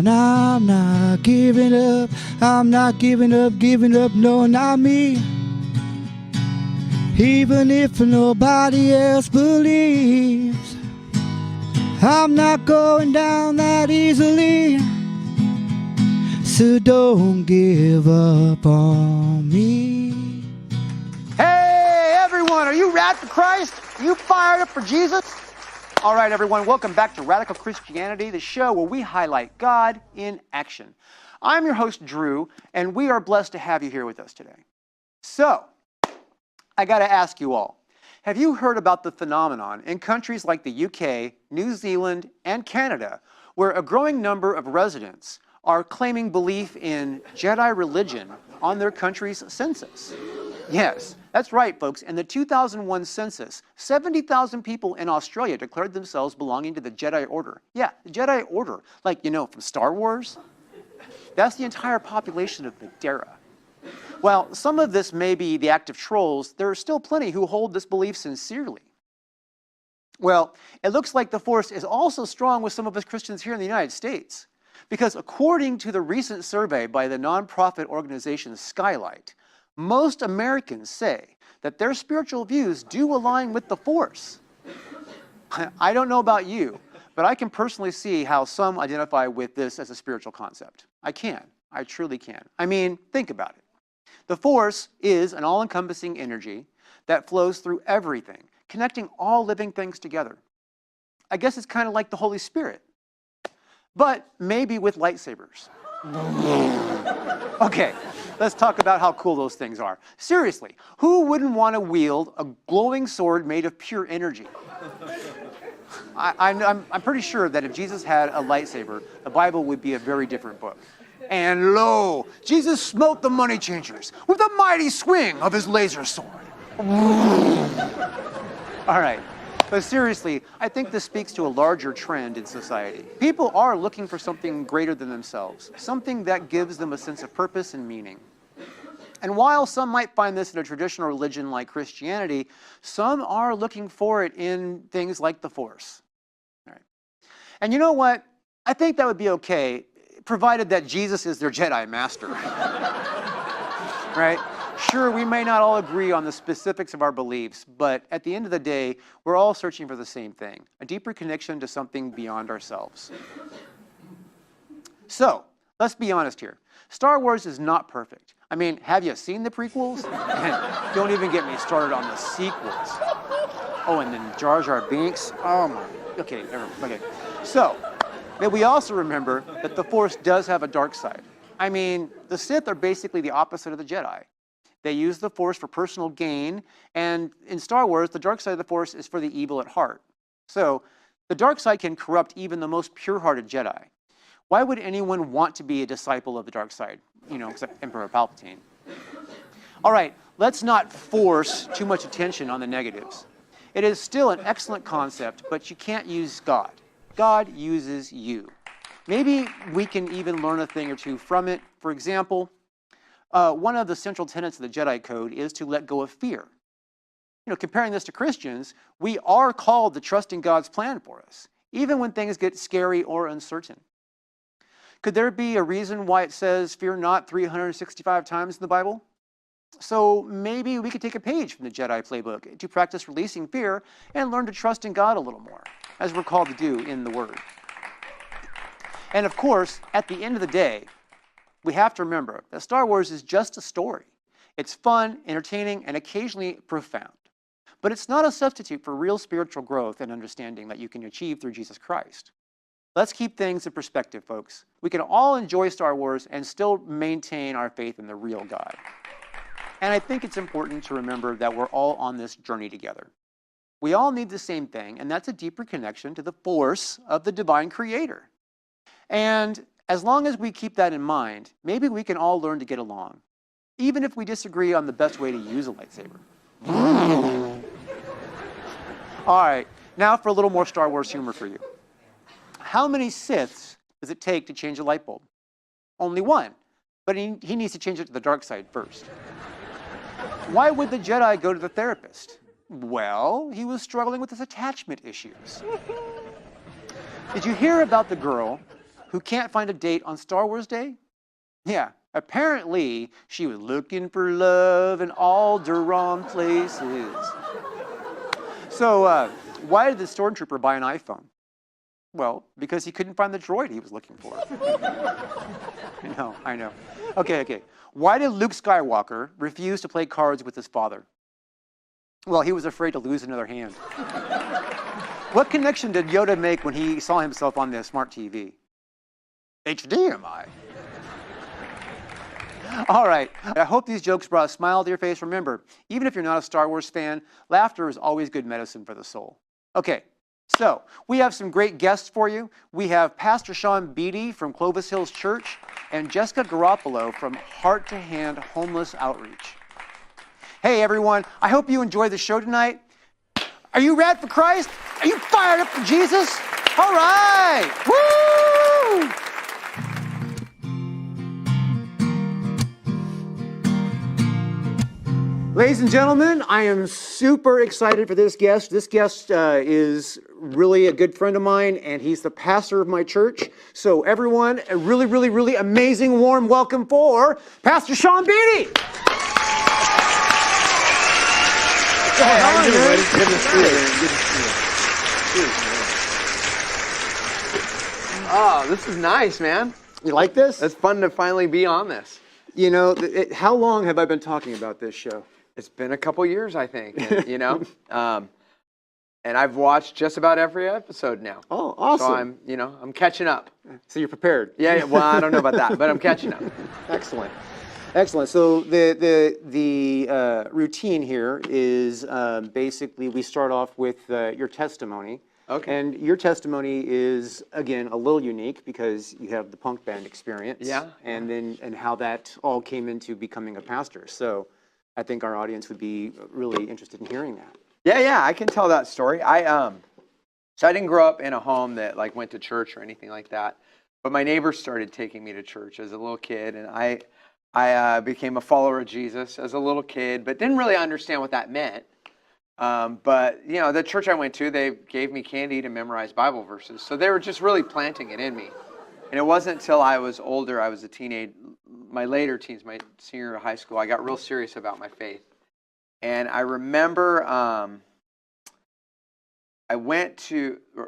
And I'm not giving up, I'm not giving up, no, not me. Even if nobody else believes, I'm not going down that easily. So don't give up on me. Hey, everyone, are you rad for Christ? Are you fired up for Jesus? All right, everyone, welcome back to Radical Christianity, the show where we highlight God in action. I'm your host, Drew, and we are blessed to have you here with us today. So, I got to ask you all, have you heard about the phenomenon in countries like the UK, New Zealand, and Canada, where a growing number of residents are claiming belief in Jedi religion on their country's census? Yes, that's right, folks. In the 2001 census, 70,000 people in Australia declared themselves belonging to the Jedi Order. Yeah, the Jedi Order, like, you know, from Star Wars. That's the entire population of Madeira. While some of this may be the act of trolls, there are still plenty who hold this belief sincerely. Well, it looks like the force is also strong with some of us Christians here in the United States. Because according to the recent survey by the nonprofit organization Skylight, most Americans say that their spiritual views do align with the force. I don't know about you, but I can personally see how some identify with this as a spiritual concept. I truly can. I mean, think about it. The force is an all-encompassing energy that flows through everything, connecting all living things together. I guess it's kind of like the Holy Spirit, but maybe with lightsabers. Okay, let's talk about how cool those things are. Seriously, who wouldn't want to wield a glowing sword made of pure energy? I'm pretty sure that if Jesus had a lightsaber, the Bible would be a very different book. And lo, Jesus smote the money changers with a mighty swing of his laser sword. All right. But seriously, I think this speaks to a larger trend in society. People are looking for something greater than themselves, something that gives them a sense of purpose and meaning. And while some might find this in a traditional religion like Christianity, some are looking for it in things like the Force. All right. And you know what? I think that would be okay, provided that Jesus is their Jedi master. Right? Sure, we may not all agree on the specifics of our beliefs, but at the end of the day, we're all searching for the same thing, a deeper connection to something beyond ourselves. So, let's be honest here. Star Wars is not perfect. I mean, have you seen the prequels? And don't even get me started on the sequels. Oh, and then Jar Jar Binks. Oh my, okay. So, may we also remember that the Force does have a dark side. I mean, the Sith are basically the opposite of the Jedi. They use the Force for personal gain, and in Star Wars, the dark side of the Force is for the evil at heart. So, the dark side can corrupt even the most pure-hearted Jedi. Why would anyone want to be a disciple of the dark side? You know, except Emperor Palpatine. All right, let's not force too much attention on the negatives. It is still an excellent concept, but you can't use God. God uses you. Maybe we can even learn a thing or two from it. For example, one of the central tenets of the Jedi Code is to let go of fear. You know, comparing this to Christians, we are called to trust in God's plan for us, even when things get scary or uncertain. Could there be a reason why it says fear not 365 times in the Bible? So maybe we could take a page from the Jedi playbook to practice releasing fear and learn to trust in God a little more, as we're called to do in the Word. And of course, at the end of the day, we have to remember that Star Wars is just a story. It's fun, entertaining, and occasionally profound. But it's not a substitute for real spiritual growth and understanding that you can achieve through Jesus Christ. Let's keep things in perspective, folks. We can all enjoy Star Wars and still maintain our faith in the real God. And I think it's important to remember that we're all on this journey together. We all need the same thing, and that's a deeper connection to the force of the divine creator. And as long as we keep that in mind, maybe we can all learn to get along, even if we disagree on the best way to use a lightsaber. All right, now for a little more Star Wars humor for you. How many Siths does it take to change a light bulb? Only one, but he needs to change it to the dark side first. Why would the Jedi go to the therapist? Well, he was struggling with his attachment issues. Did you hear about the girl who can't find a date on Star Wars Day? Yeah, apparently she was looking for love in all the wrong places. So why did the stormtrooper buy an iPhone? Well, because he couldn't find the droid he was looking for. I know. Okay. Why did Luke Skywalker refuse to play cards with his father? Well, he was afraid to lose another hand. What connection did Yoda make when he saw himself on the smart TV? HDMI. All right. I hope these jokes brought a smile to your face. Remember, even if you're not a Star Wars fan, laughter is always good medicine for the soul. Okay, so we have some great guests for you. We have Pastor Shawn Beaty from Clovis Hills Church and Jeska Garofalo from Heart to Hand Homeless Outreach. Hey, everyone. I hope you enjoyed the show tonight. Are you rad for Christ? Are you fired up for Jesus? All right. Woo! Ladies and gentlemen, I am super excited for this guest. This guest is really a good friend of mine, and he's the pastor of my church. So everyone, a really, really, really amazing, warm welcome for Pastor Shawn Beaty. Hey, how are you doing, buddy? Good to see you. Good to see you. Oh, this is nice, man. You like this? It's fun to finally be on this. You know, how long have I been talking about this show? It's been a couple years, I think, and, and I've watched just about every episode now. Oh, awesome. So I'm catching up. So you're prepared? Yeah, well, I don't know about that, but I'm catching up. Excellent. So the routine here is basically we start off with your testimony. Okay. And your testimony is, again, a little unique because you have the punk band experience. Yeah. And how that all came into becoming a pastor. So I think our audience would be really interested in hearing that. Yeah, I can tell that story. So I didn't grow up in a home that went to church or anything like that, but my neighbors started taking me to church as a little kid, and I became a follower of Jesus as a little kid, but didn't really understand what that meant. But the church I went to, they gave me candy to memorize Bible verses, so they were just really planting it in me. And it wasn't until I was older, I was a teenage, my later teens, my senior year of high school, I got real serious about my faith. And I remember I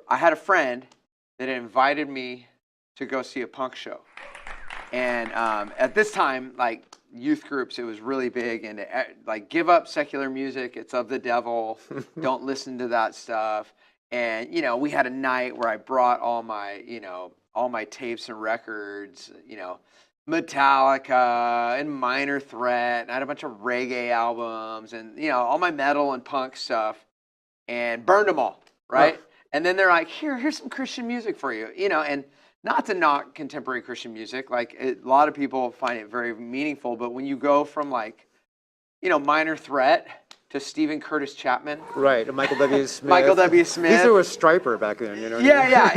had a friend that invited me to go see a punk show. And at this time, youth groups, it was really big. And give up secular music. It's of the devil. Don't listen to that stuff. And, we had a night where I brought all my tapes and records, Metallica and Minor Threat, and I had a bunch of reggae albums and, all my metal and punk stuff, and burned them all, right? Oh. And then they're like, here's some Christian music for you, and not to knock contemporary Christian music, a lot of people find it very meaningful, but when you go from Minor Threat to Stephen Curtis Chapman. Right, Michael W. Smith. Michael W. Smith. These were Striper back then, Yeah,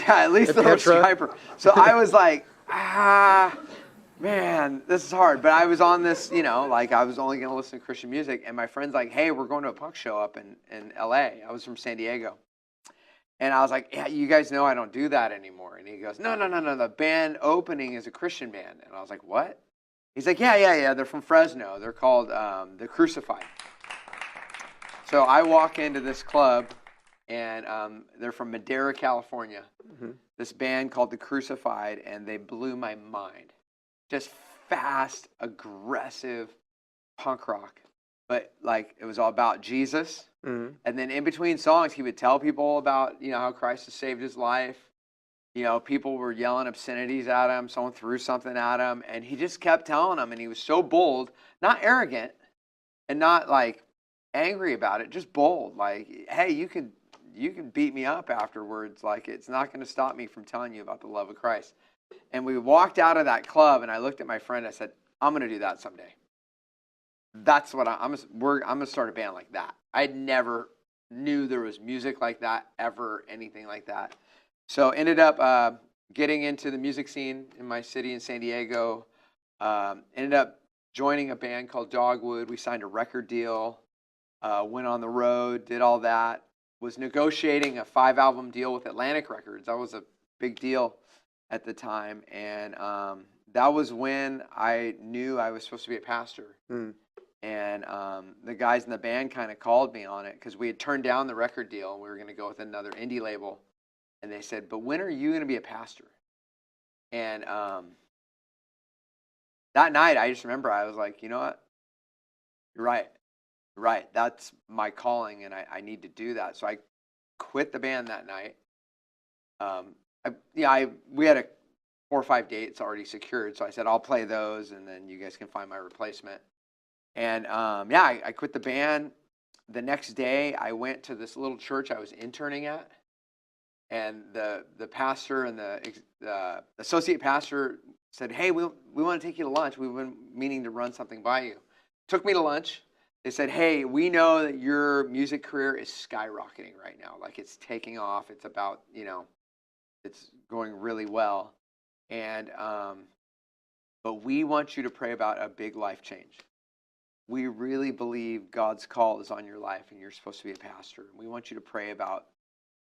at least they were Striper. So I was like, man, this is hard. But I was on this, I was only going to listen to Christian music. And my friend's like, hey, we're going to a punk show up in L.A. I was from San Diego. And I was like, yeah, you guys know I don't do that anymore. And he goes, no, the band opening is a Christian band. And I was like, what? He's like, yeah, they're from Fresno. They're called The Crucified. So I walk into this club, and they're from Madera, California. Mm-hmm. This band called The Crucified, and they blew my mind. Just fast, aggressive punk rock. But it was all about Jesus. Mm-hmm. And then in between songs, he would tell people about, how Christ has saved his life. People were yelling obscenities at him. Someone threw something at him. And he just kept telling them. And he was so bold, not arrogant, and not angry about it, just bold. Hey, you can beat me up afterwards. It's not going to stop me from telling you about the love of Christ. And we walked out of that club, and I looked at my friend. I said, I'm going to do that someday. That's what I'm going to start a band like that. I never knew there was music like that, ever, anything like that. So ended up getting into the music scene in my city in San Diego. Ended up joining a band called Dogwood. We signed a record deal, went on the road, did all that. Was negotiating a 5-album deal with Atlantic Records. That was a big deal. at the time, and that was when I knew I was supposed to be a pastor. And the guys in the band kind of called me on it because we had turned down the record deal and we were going to go with another indie label. And they said, "But when are you going to be a pastor?" And that night, I just remember I was like, you know what? You're right. You're right. That's my calling, and I need to do that. So I quit the band that night. We had 4 or 5 dates already secured. So I said, I'll play those, and then you guys can find my replacement. And I quit the band. The next day, I went to this little church I was interning at. And the pastor and the associate pastor said, "Hey, we want to take you to lunch. We've been meaning to run something by you." Took me to lunch. They said, "Hey, we know that your music career is skyrocketing right now. Like it's taking off. It's about, it's going really well. And but we want you to pray about a big life change. We really believe God's call is on your life and you're supposed to be a pastor. We want you to pray about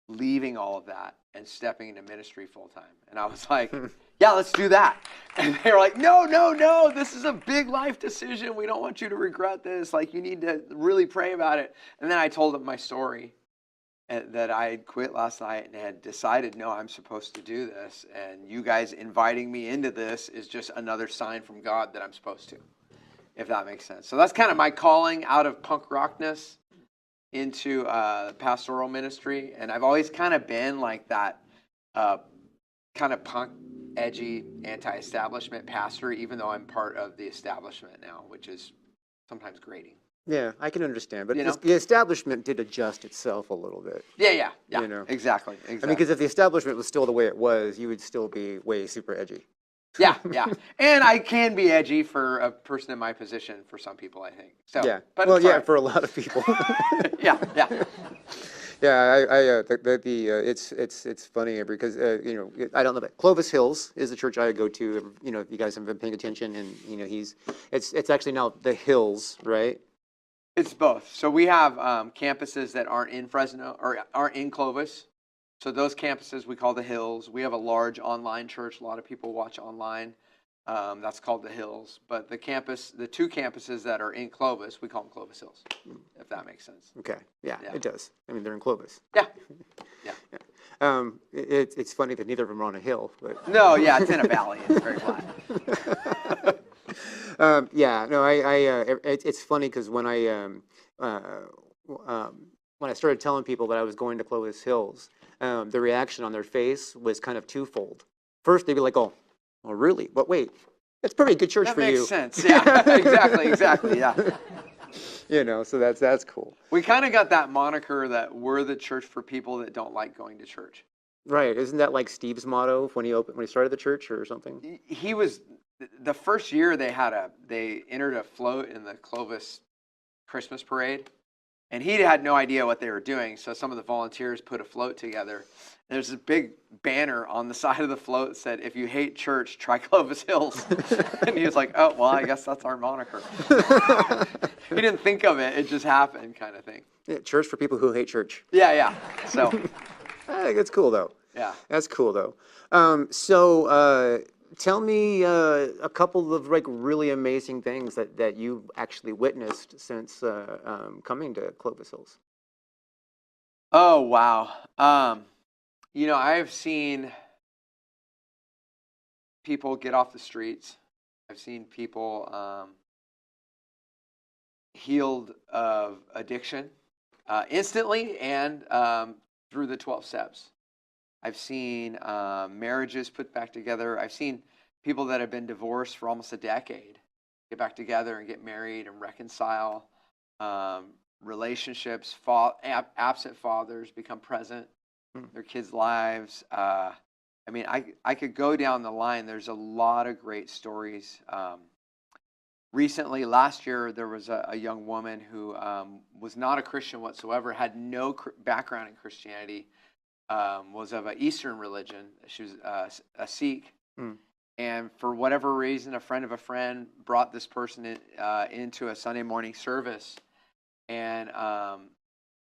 leaving all of that and stepping into ministry full time." And I was like, "Yeah, let's do that." And they were like, No, this is a big life decision. We don't want you to regret this. Like, you need to really pray about it. And then I told them my story that I had quit last night and had decided, no, I'm supposed to do this. And you guys inviting me into this is just another sign from God that I'm supposed to, if that makes sense. So that's kind of my calling out of punk rockness into pastoral ministry. And I've always kind of been like that kind of punk, edgy, anti-establishment pastor, even though I'm part of the establishment now, which is sometimes grating. Yeah, I can understand. But You know? the establishment did adjust itself a little bit. Yeah. You know? Exactly. I mean, because if the establishment was still the way it was, you would still be way super edgy. Yeah. And I can be edgy for a person in my position for some people, I think. So, Yeah. but Well, it's yeah, all right. for a lot of people. Yeah. Yeah, it's funny because I don't know, but Clovis Hills is the church I go to. If you guys have been paying attention, and it's actually now the Hills, right? It's both. So we have campuses that aren't in Fresno or aren't in Clovis. So those campuses we call the Hills. We have a large online church. A lot of people watch online. That's called the Hills. But the two campuses that are in Clovis, we call them Clovis Hills, if that makes sense. Okay, yeah, it does. I mean, they're in Clovis. Yeah. It's funny that neither of them are on a hill, but No, yeah, it's in a valley. It's very flat. It's funny because when I started telling people that I was going to Clovis Hills, the reaction on their face was kind of twofold. First, they'd be like, "Oh, really? But wait, it's probably a good church for you." That makes sense. Yeah, exactly. Yeah. So that's cool. We kind of got that moniker that we're the church for people that don't like going to church. Right? Isn't that like Steve's motto when he started the church or something? He was the first year they entered a float in the Clovis Christmas parade, and he had no idea what they were doing. So some of the volunteers put a float together. There's a big banner on the side of the float that said, "If you hate church, try Clovis Hills." And he was like, "Oh, well, I guess that's our moniker." He didn't think of it. It just happened, kind of thing. Yeah, church for people who hate church. Yeah. So. I think that's cool, though. Yeah. That's cool, though. Tell me a couple of really amazing things that you've actually witnessed since coming to Clovis Hills. Oh, wow. I've seen people get off the streets. I've seen people healed of addiction instantly and through the 12 steps. I've seen marriages put back together. I've seen people that have been divorced for almost a decade get back together and get married and reconcile. Relationships, absent fathers become present in their kids' lives. I could go down the line. There's a lot of great stories. Recently, last year, there was a young woman who was not a Christian whatsoever, had no background in Christianity, was of an Eastern religion. She was a Sikh. And for whatever reason, a friend of a friend brought this person into a Sunday morning service. And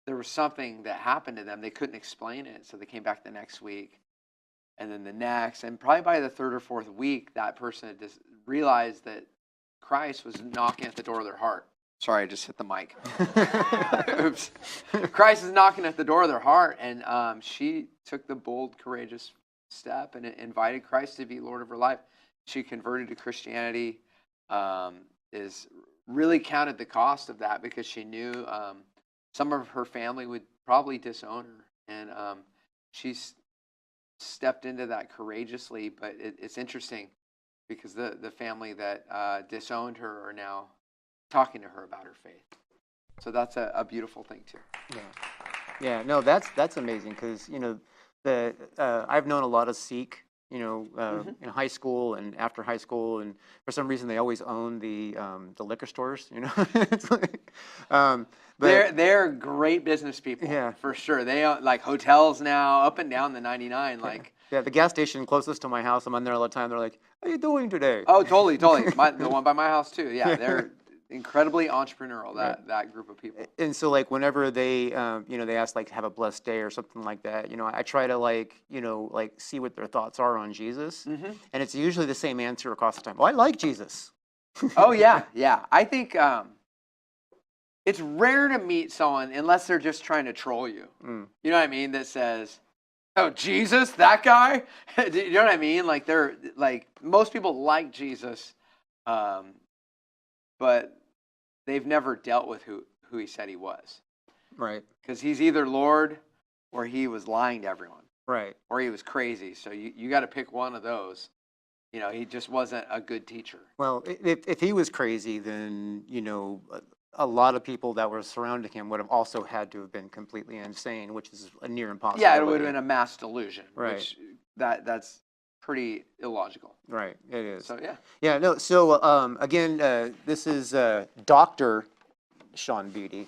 there was something that happened to them. They couldn't explain it, so they came back the next week. and then the next. And probably by the third or fourth week, that person had just realized that Christ was knocking at the door of their heart. Sorry, I just hit the mic. Oops. Christ is knocking at the door of their heart. And she took the bold, courageous step and invited Christ to be Lord of her life. She converted to Christianity, is really counted the cost of that because she knew some of her family would probably disown her. And she's stepped into that courageously. But it's interesting because the family that disowned her are now talking to her about her faith. So that's a beautiful thing too. Yeah, no, that's amazing because I've known a lot of Sikh, in high school and after high school, and for some reason they always own the liquor stores. It's like, but they're great business people. Yeah. For sure. They own like hotels now up and down the 99. Like yeah, the gas station closest to my house, I'm on there all the time. They're like, "How you doing today?" oh, totally. The one by my house too. Yeah, they're incredibly entrepreneurial. That group of people. And so like whenever they they ask like have a blessed day or something like that, I try to like see what their thoughts are on Jesus, and it's usually the same answer across the time. Well, I like Jesus. Oh yeah. I think it's rare to meet someone unless they're just trying to troll you. You know what I mean? That says, "Oh, Jesus, that guy." You know what I mean? Like they're like most people like Jesus, but they've never dealt with who he said he was. Right. Because he's either Lord or he was lying to everyone. Right. Or he was crazy. So you got to pick one of those. He just wasn't a good teacher. Well, if he was crazy, then a lot of people that were surrounding him would have also had to have been completely insane, which is a near impossibility. Yeah, it would have been a mass delusion. Right. Which that's pretty illogical. Right, it is. So yeah. Yeah, no, so again, this is Dr. Shawn Beaty.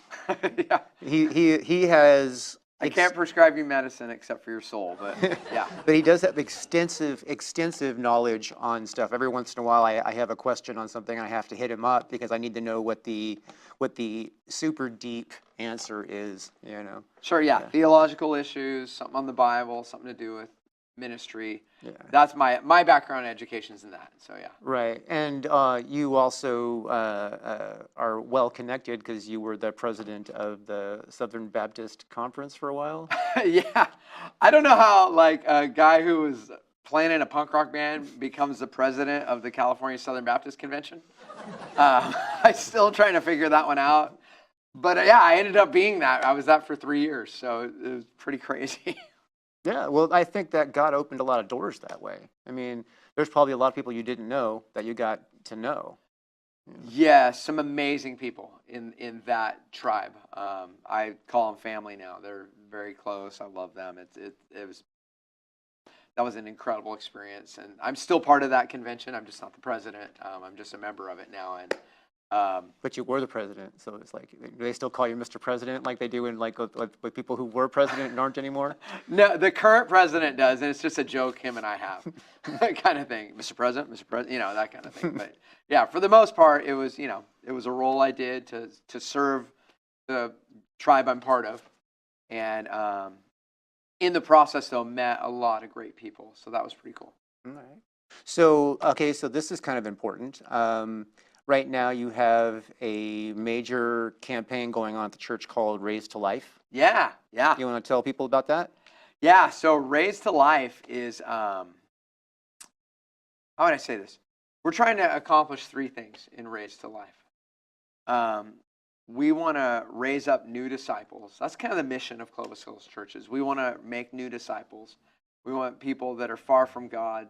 Yeah. He has... I can't prescribe you medicine except for your soul, but yeah. But he does have extensive knowledge on stuff. Every once in a while, I have a question on something, I have to hit him up because I need to know what the super deep answer is, Sure, yeah. Theological issues, something on the Bible, something to do with ministry. Yeah. That's my background education's in that. So yeah. Right, and you also are well connected because you were the president of the Southern Baptist Conference for a while. Yeah, I don't know how like a guy who was playing in a punk rock band becomes the president of the California Southern Baptist Convention. I'm still trying to figure that one out. But yeah, I ended up being that. I was that for 3 years, so it was pretty crazy. Yeah, well, I think that God opened a lot of doors that way. I mean, there's probably a lot of people you didn't know that you got to know. Yeah, some amazing people in that tribe. I call them family now. They're very close. I love them. That was an incredible experience, and I'm still part of that convention. I'm just not the president. I'm just a member of it now, and. But you were the president, so it's like, do they still call you Mr. President like they do in like with people who were president and aren't anymore? No, the current president does, and it's just a joke him and I have, kind of thing. Mr. President, that kind of thing. But yeah, for the most part, it was a role I did to serve the tribe I'm part of, and in the process though, met a lot of great people, so that was pretty cool. All right. So so this is kind of important. Right now, you have a major campaign going on at the church called Raised to Life. Yeah. You want to tell people about that? Yeah, so Raised to Life is, how would I say this? We're trying to accomplish 3 things in Raised to Life. We want to raise up new disciples. That's kind of the mission of Clovis Hills churches. We want to make new disciples. We want people that are far from God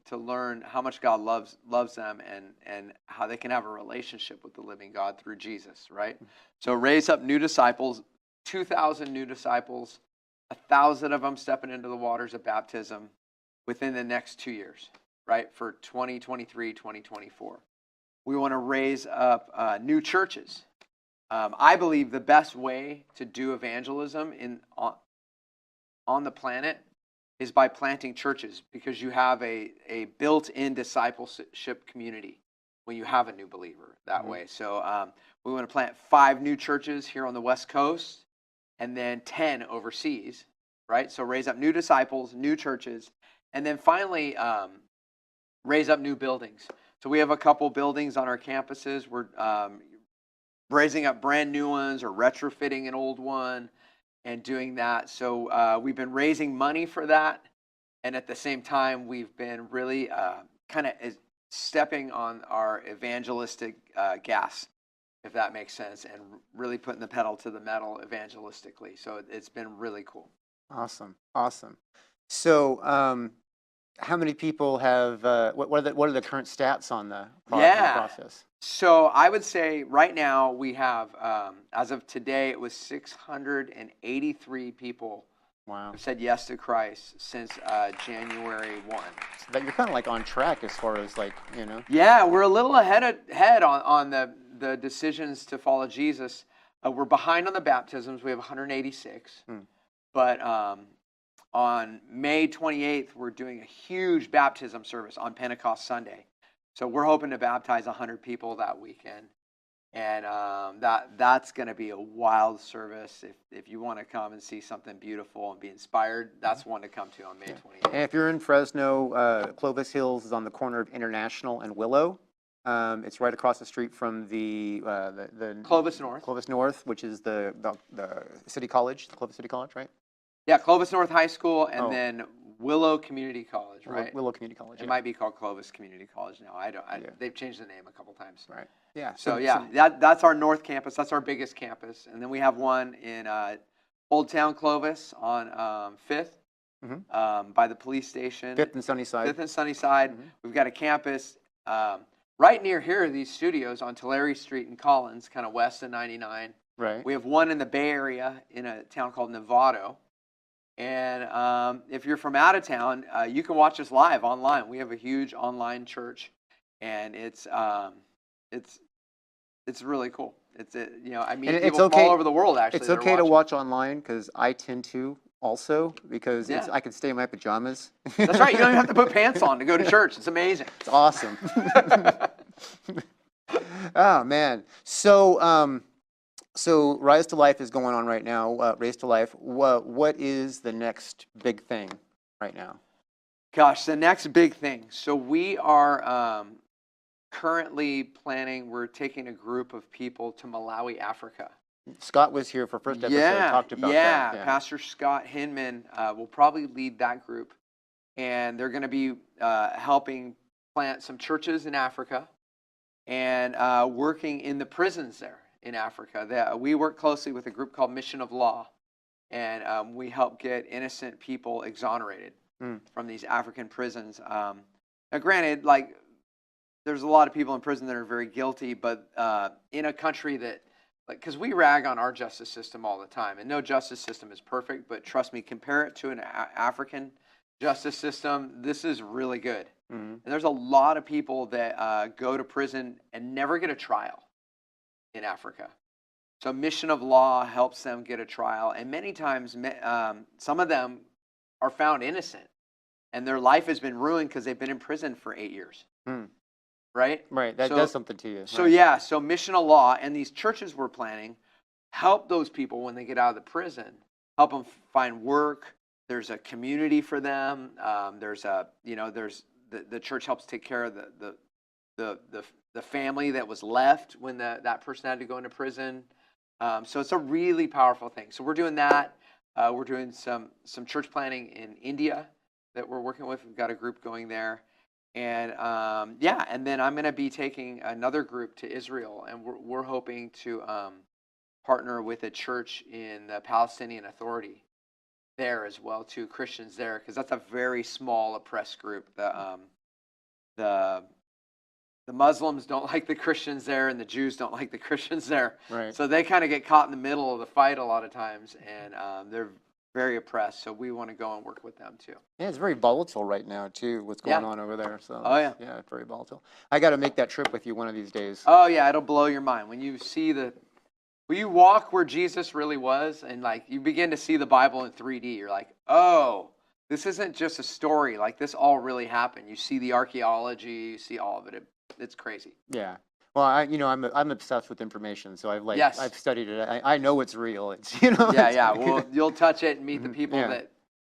to learn how much God loves them and how they can have a relationship with the living God through Jesus, right? So raise up new disciples, 2,000 new disciples, 1,000 of them stepping into the waters of baptism within the next 2 years, right? For 2023, 2024. We want to raise up new churches. I believe the best way to do evangelism on the planet is by planting churches, because you have a built-in discipleship community when you have a new believer that way. So we want to plant 5 new churches here on the West Coast and then 10 overseas, right? So raise up new disciples, new churches, And then finally, raise up new buildings. So we have a couple buildings on our campuses. We're raising up brand new ones or retrofitting an old one and doing that. So we've been raising money for that. And at the same time, we've been really kind of stepping on our evangelistic gas, if that makes sense, and really putting the pedal to the metal evangelistically. So it's been really cool. Awesome. Awesome. So, how many people have, what are the current stats on the process? So I would say right now we have, as of today, it was 683 people Wow. have said yes to Christ since January 1. So that you're kind of like on track as far as like, Yeah, we're a little ahead on the decisions to follow Jesus. We're behind on the baptisms. We have 186. But on May 28th, we're doing a huge baptism service on Pentecost Sunday. So we're hoping to baptize 100 people that weekend. And that's going to be a wild service. If you want to come and see something beautiful and be inspired, that's one to come to on May 28th. And if you're in Fresno, Clovis Hills is on the corner of International and Willow. It's right across the street from the Clovis North. Clovis North, which is the City College, the Clovis City College, right? Yeah, Clovis North High School, and then Willow Community College, right? Willow Community College. It might be called Clovis Community College now. They've changed the name a couple times. Right. Yeah. So that's our North Campus. That's our biggest campus, and then we have one in Old Town Clovis on 5th, by the police station. 5th and Sunnyside. 5th and Sunnyside. We've got a campus right near here are these studios on Tulare Street in Collins, kind of west of 99. Right. We have one in the Bay Area in a town called Novato. And if you're from out of town, you can watch us live online. We have a huge online church, and it's really cool. I meet people from all over the world. Actually, it's okay to watch online because I tend to also because I can stay in my pajamas. That's right. You don't even have to put pants on to go to church. It's amazing. It's awesome. Oh man. So Rise to Life is going on right now. Raise to Life. What is the next big thing right now? Gosh, the next big thing. So we are currently planning. We're taking a group of people to Malawi, Africa. Scott was here for first episode. Talked about that. Yeah, Pastor Scott Hinman will probably lead that group, and they're going to be helping plant some churches in Africa and working in the prisons there in Africa. We work closely with a group called Mission of Law, and we help get innocent people exonerated from these African prisons. Now, granted, there's a lot of people in prison that are very guilty, but in a country that, because we rag on our justice system all the time, and no justice system is perfect, but trust me, compare it to an African justice system, this is really good. And there's a lot of people that go to prison and never get a trial in Africa. So Mission of Law helps them get a trial, and many times some of them are found innocent, and their life has been ruined because they've been in prison for 8 years. Right? Right. That does something to you. So so Mission of Law and these churches we're planning help those people when they get out of the prison, help them find work. There's a community for them. There's the church helps take care of the family that was left when that person had to go into prison. So it's a really powerful thing. So we're doing that. We're doing some church planning in India that we're working with. We've got a group going there. And and then I'm going to be taking another group to Israel, and we're hoping to partner with a church in the Palestinian Authority there as well, too, Christians there, because that's a very small oppressed group. The Muslims don't like the Christians there, and the Jews don't like the Christians there. Right. So they kind of get caught in the middle of the fight a lot of times, and they're very oppressed. So we want to go and work with them too. Yeah, it's very volatile right now too. What's going on over there? So yeah, it's very volatile. I got to make that trip with you one of these days. Oh yeah, it'll blow your mind when you see when you walk where Jesus really was, and you begin to see the Bible in 3D. You're like, oh, this isn't just a story. This all really happened. You see the archaeology, you see all of it. It's crazy. Yeah. Well, I'm obsessed with information, so I've studied it. I know it's real. It's Yeah. Well, you'll touch it and meet the people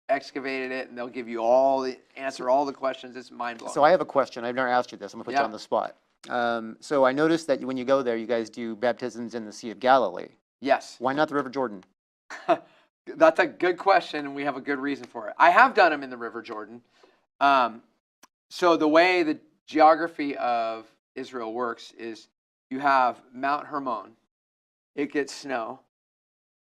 excavated it, and they'll give you answer all the questions. It's mind blowing. So I have a question. I've never asked you this. I'm gonna put you Yeah. on the spot. So I noticed that when you go there, you guys do baptisms in the Sea of Galilee. Yes. Why not the River Jordan? That's a good question, and we have a good reason for it. I have done them in the River Jordan. So the way the geography of Israel works is you have Mount Hermon. It gets snow.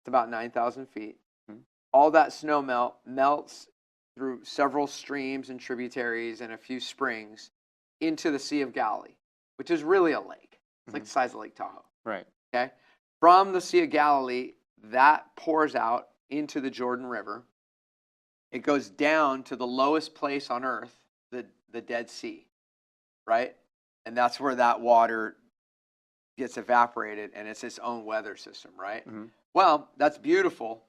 It's about 9,000 feet. Mhm. All that snow melts through several streams and tributaries and a few springs into the Sea of Galilee, which is really a lake. It's like the size of Lake Tahoe. Right. Okay. From the Sea of Galilee, that pours out into the Jordan River. It goes down to the lowest place on earth, the Dead Sea, right? And that's where that water gets evaporated, and it's its own weather system, right? Mhm. Well, that's beautiful.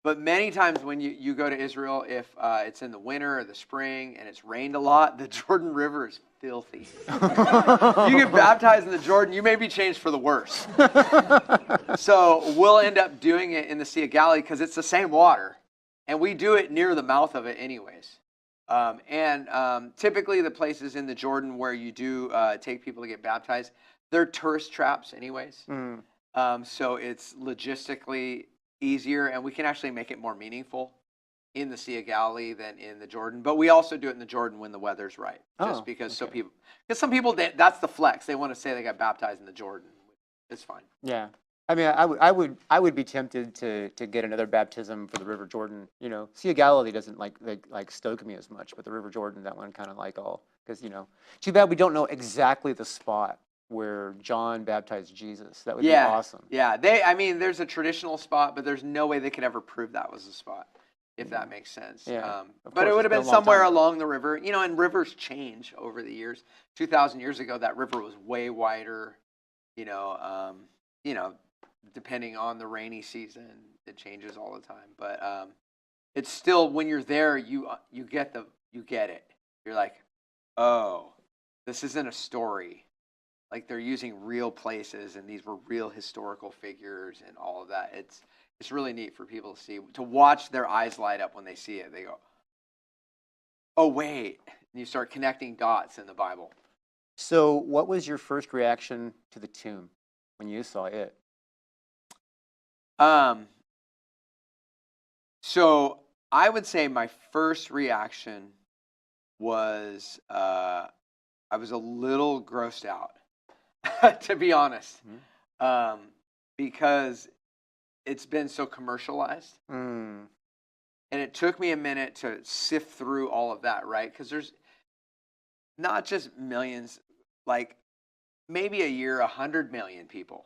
But many times when you go to Israel, if it's in the winter or the spring and it's rained a lot, the Jordan River is filthy. You get baptized in the Jordan, you may be changed for the worse. So we'll end up doing it in the Sea of Galilee because it's the same water. And we do it near the mouth of it anyways. Typically the places in the Jordan where you do take people to get baptized, they're tourist traps anyways. So it's logistically easier, and we can actually make it more meaningful in the Sea of Galilee than in the Jordan. But we also do it in the Jordan when the weather's right, just because some people that's the flex. They want to say they got baptized in the Jordan. It's fine. Yeah. I mean, I would be tempted to get another baptism for the River Jordan. You know, Sea of Galilee doesn't like stoke me as much, but the River Jordan, that one kind of like all, because too bad we don't know exactly the spot where John baptized Jesus. That would be awesome. Yeah, there's a traditional spot, but there's no way they could ever prove that was the spot, if that makes sense. Yeah, but it would have been somewhere along the river. And rivers change over the years. 2,000 years ago, that river was way wider. Depending on the rainy season, it changes all the time. But it's still, when you're there, you get it. You're like, oh, this isn't a story. Like, they're using real places, and these were real historical figures and all of that. It's really neat for people to see, to watch their eyes light up when they see it. They go, oh, wait. And you start connecting dots in the Bible. So what was your first reaction to the tomb when you saw it? So I would say my first reaction was I was a little grossed out, to be honest, because it's been so commercialized. And it took me a minute to sift through all of that, right? Because there's not just millions, like maybe a year, 100 million people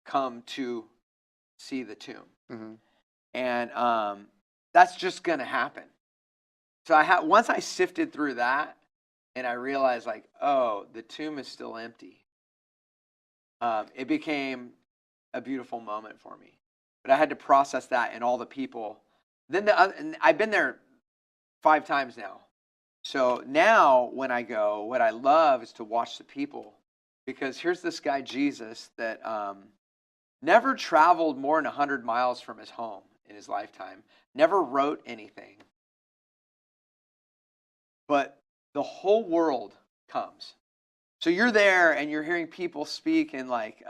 come to see the tomb. And that's just going to happen. So once I sifted through that, and I realized, like, oh, the tomb is still empty, it became a beautiful moment for me. But I had to process that and all the people. Then and I've been there 5 times now. So now when I go, what I love is to watch the people. Because here's this guy, Jesus, that never traveled more than 100 miles from his home in his lifetime, never wrote anything. But the whole world comes. So you're there and you're hearing people speak in like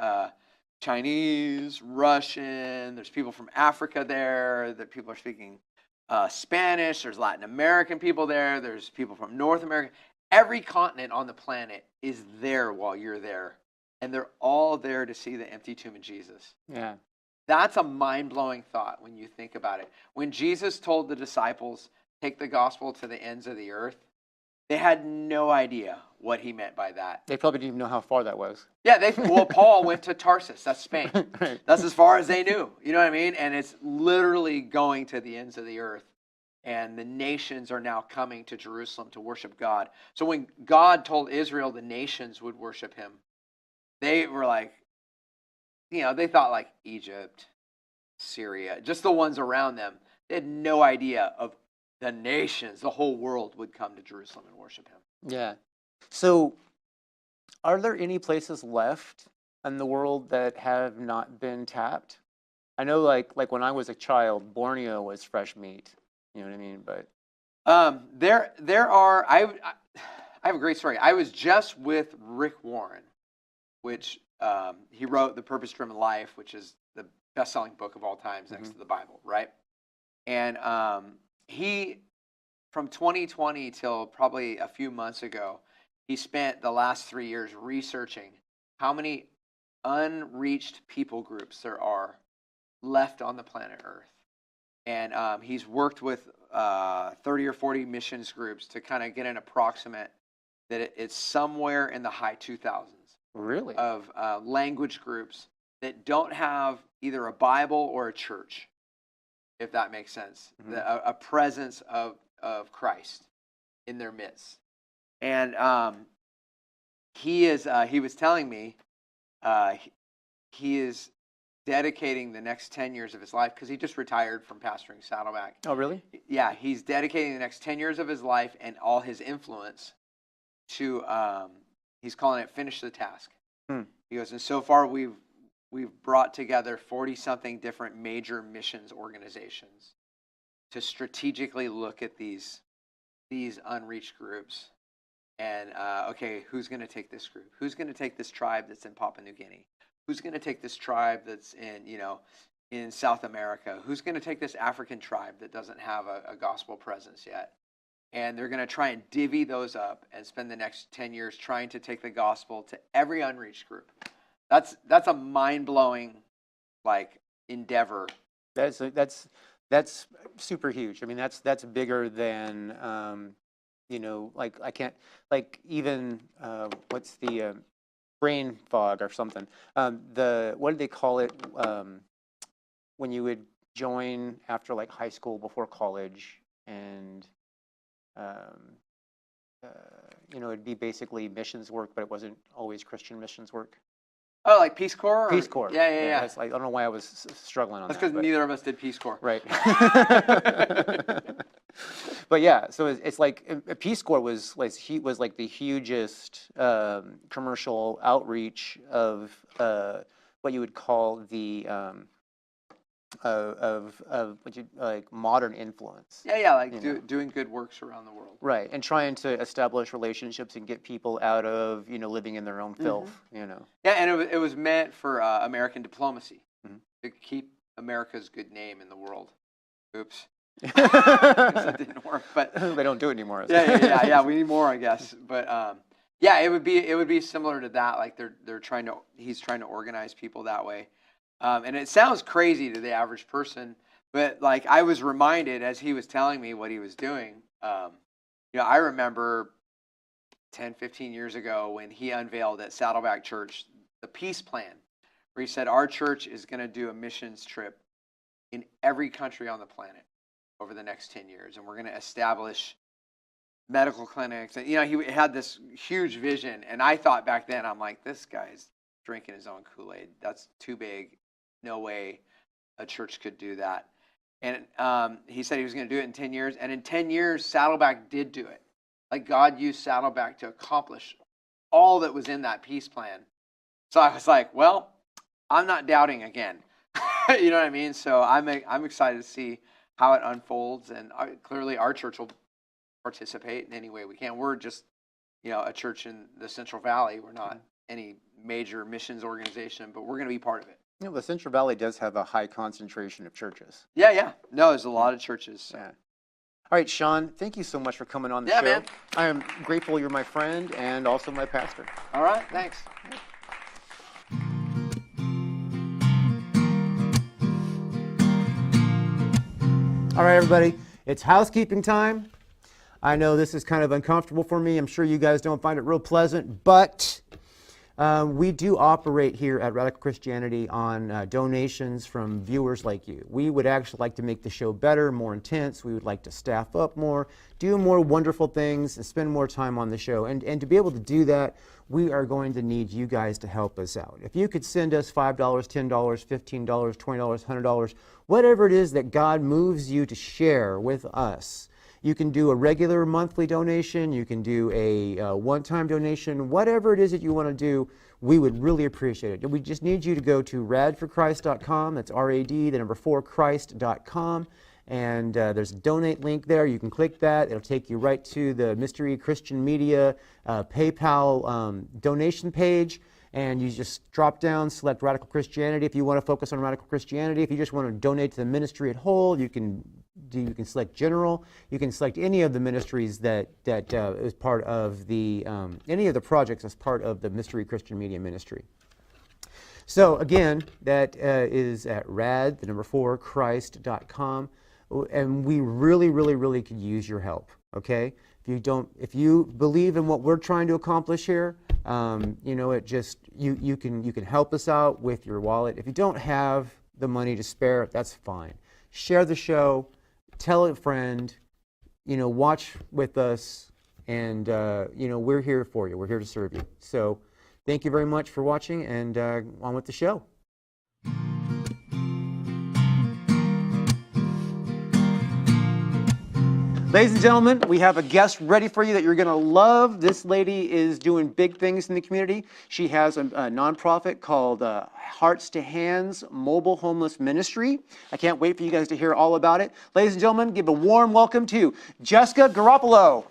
Chinese, Russian, there's people from Africa there, that people are speaking Spanish, there's Latin American people there, there's people from North America. Every continent on the planet is there while you're there. And they're all there to see the empty tomb of Jesus. Yeah. That's a mind-blowing thought when you think about it. When Jesus told the disciples, take the gospel to the ends of the earth, they had no idea what he meant by that. They probably didn't even know how far that was. Yeah, Paul went to Tarsus, that's Spain. Right. That's as far as they knew, you know what I mean? And it's literally going to the ends of the earth. And the nations are now coming to Jerusalem to worship God. So when God told Israel the nations would worship him, they were like, they thought like Egypt, Syria, just the ones around them. They had no idea of the nations, the whole world would come to Jerusalem and worship him. Yeah. So are there any places left in the world that have not been tapped? I know like when I was a child, Borneo was fresh meat. You know what I mean? But There are. I have a great story. I was just with Rick Warren, which he wrote The Purpose-Driven Life, which is the best-selling book of all times next to the Bible, right? And he, from 2020 till probably a few months ago, he spent the last 3 years researching how many unreached people groups there are left on the planet Earth. And he's worked with 30 or 40 missions groups to kind of get an approximate that it's somewhere in the high 2000s. really, Of language groups that don't have either a Bible or a church, if that makes sense. A presence of Christ in their midst. And he was telling me he is dedicating the next 10 years of his life, because he just retired from pastoring Saddleback. oh really? Yeah, he's dedicating the next 10 years of his life and all his influence to, he's calling it finish the task. He goes, and so far we've brought together 40-something different major missions organizations to strategically look at these unreached groups. And, okay, who's going to take this group? Who's going to take this tribe that's in Papua New Guinea? Who's going to take this tribe that's in South America? Who's going to take this African tribe that doesn't have a gospel presence yet? And they're going to try and divvy those up and spend the next 10 years trying to take the gospel to every unreached group. That's a mind-blowing, endeavor. That's super huge. I mean, that's bigger than I can't even what's the brain fog or something. What did they call it when you would join after high school before college, and it'd be basically missions work, but it wasn't always Christian missions work. Oh, like Peace Corps? Peace Corps. Yeah. That's, I don't know why I was struggling on That's that. because neither of us did Peace Corps. Right. But yeah, so it's like Peace Corps was like the hugest commercial outreach of what you would call the of what you modern influence. Yeah, doing good works around the world. Right, and trying to establish relationships and get people out of living in their own filth. Yeah, and it was meant for American diplomacy to keep America's good name in the world. Oops. That didn't work, but they don't do it anymore. Yeah. We need more, I guess. But yeah, it would be similar to that. Like he's trying to organize people that way. And it sounds crazy to the average person, but I was reminded as he was telling me what he was doing. I remember 10, 15 years ago when he unveiled at Saddleback Church the peace plan, where he said our church is going to do a missions trip in every country on the planet over the next 10 years. And we're going to establish medical clinics. And, he had this huge vision. And I thought back then, I'm like, this guy's drinking his own Kool-Aid. That's too big. No way a church could do that. And he said he was going to do it in 10 years. And in 10 years, Saddleback did do it. God used Saddleback to accomplish all that was in that peace plan. So I was like, well, I'm not doubting again. You know what I mean? So I'm excited to see how it unfolds. And clearly our church will participate in any way we can. We're just, a church in the Central Valley. We're not any major missions organization, but we're going to be part of it. The Central Valley does have a high concentration of churches. Yeah. No, there's a lot of churches. So. Yeah. All right, Shawn, thank you so much for coming on the show. Man. I am grateful you're my friend and also my pastor. All right, thanks. All right, everybody, it's housekeeping time. I know this is kind of uncomfortable for me. I'm sure you guys don't find it real pleasant, but we do operate here at Radical Christianity on donations from viewers like you. We would actually like to make the show better, more intense. We would like to staff up more, do more wonderful things, and spend more time on the show. And to be able to do that, we are going to need you guys to help us out. If you could send us $5, $10, $15, $20, $100, whatever it is that God moves you to share with us. You can do a regular monthly donation, you can do a one-time donation, whatever it is that you want to do, we would really appreciate it. We just need you to go to radforchrist.com, that's RAD, the number 4, Christ.com, And there's a donate link there. You can click that. It'll take you right to the Mystery Christian Media PayPal donation page. And you just drop down, select Radical Christianity. If you want to focus on Radical Christianity, if you just want to donate to the ministry at whole, you can select General. You can select any of the ministries that is part of the, any of the projects as part of the Mystery Christian Media Ministry. So again, that is at rad4christ.com. And we really, really, really could use your help, okay? If you believe in what we're trying to accomplish here, you know, you can help us out with your wallet. If you don't have the money to spare, that's fine. Share the show, tell a friend, you know, watch with us, and you know, we're here for you. We're here to serve you. So thank you very much for watching, and on with the show. Ladies and gentlemen, we have a guest ready for you that you're going to love. This lady is doing big things in the community. She has a nonprofit called Hearts to Hands Mobile Homeless Ministry. I can't wait for you guys to hear all about it. Ladies and gentlemen, give a warm welcome to Jeska Garofalo.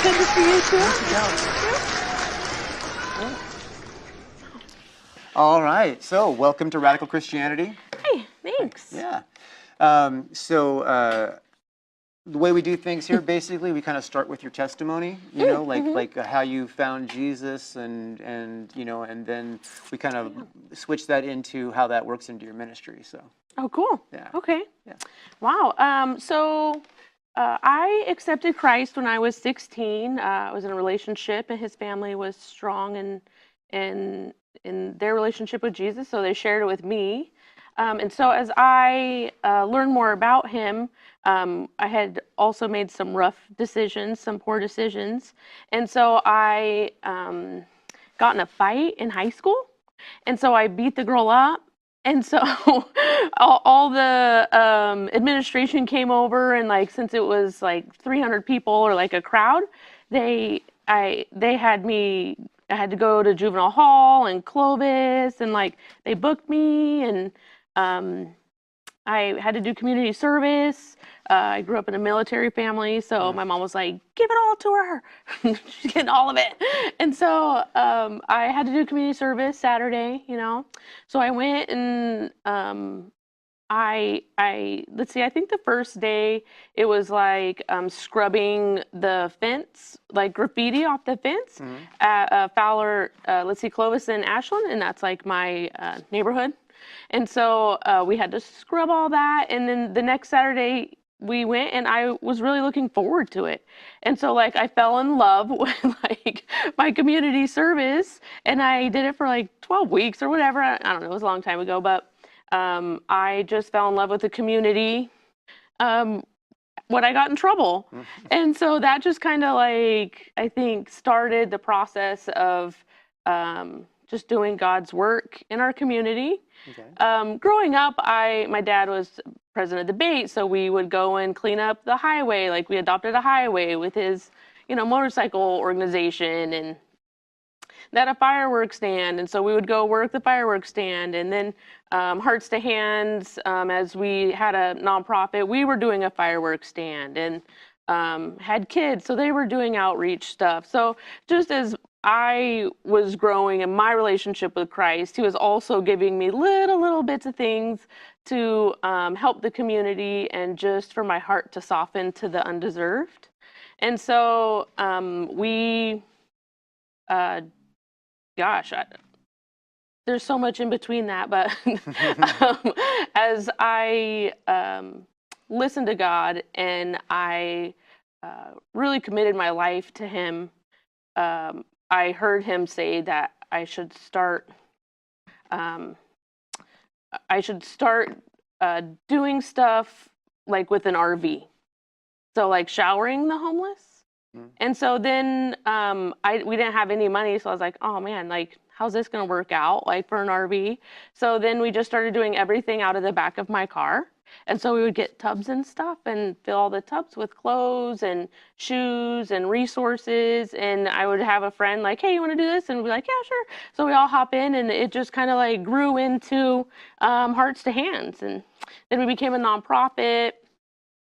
Good to see you too. All right, so welcome to Radical Christianity. Hey, thanks. Yeah. The way we do things here, basically, we kind of start with your testimony, you know, like how you found Jesus, and you know, and then we kind of switch that into how that works into your ministry. So. Oh, cool. Yeah. Okay. Yeah. Wow. I accepted Christ when I was 16. I was in a relationship, and his family was strong in their relationship with Jesus, so they shared it with me. And so as I learned more about him, I had also made some rough decisions, some poor decisions. And so I got in a fight in high school. And so I beat the girl up. And so all the administration came over, and like, since it was like 300 people or like a crowd, they had me, I had to go to juvenile hall and Clovis, and like they booked me, and I had to do community service. I grew up in a military family, so my mom was like, give it all to her. She's getting all of it. And so I had to do community service Saturday, you know. So I went, and let's see, I think the first day it was like scrubbing the fence, like graffiti off the fence at Fowler, Clovis and Ashland, and that's like my neighborhood. And so we had to scrub all that, and then the next Saturday we went, and I was really looking forward to it. And so like I fell in love with like my community service, and I did it for like 12 weeks or whatever. I don't know, it was a long time ago, but I just fell in love with the community when I got in trouble. And so that just kind of like, I think, started the process of just doing God's work in our community. Okay. Growing up, my dad was president of debate, so we would go and clean up the highway. Like, we adopted a highway with his, you know, motorcycle organization, and they had a fireworks stand, and so we would go work the fireworks stand. And then Hearts to Hands, as we had a nonprofit, we were doing a fireworks stand, and had kids, so they were doing outreach stuff. So just as I was growing in my relationship with Christ, he was also giving me little bits of things to help the community, and just for my heart to soften to the undeserved. And so there's so much in between that, but as I listened to God, and I really committed my life to him, I heard him say that I should start doing stuff like with an RV. So like showering the homeless. And so then we didn't have any money, so I was like, oh man, like, how's this gonna work out, like, for an RV? So then we just started doing everything out of the back of my car. And so we would get tubs and stuff and fill all the tubs with clothes and shoes and resources. And I would have a friend like, hey, you want to do this? And we'd be like, yeah, sure. So we all hop in, and it just kind of like grew into Hearts to Hands. And then we became a nonprofit,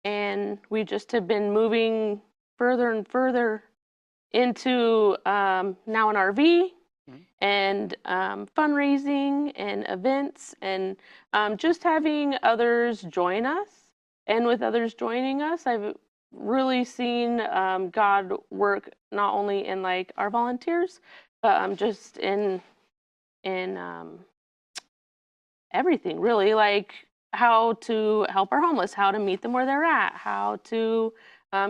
and we just have been moving further and further into now an RV and fundraising and events, and just having others join us. And with others joining us, I've really seen God work not only in like our volunteers, but just in everything, really, like how to help our homeless, how to meet them where they're at, how to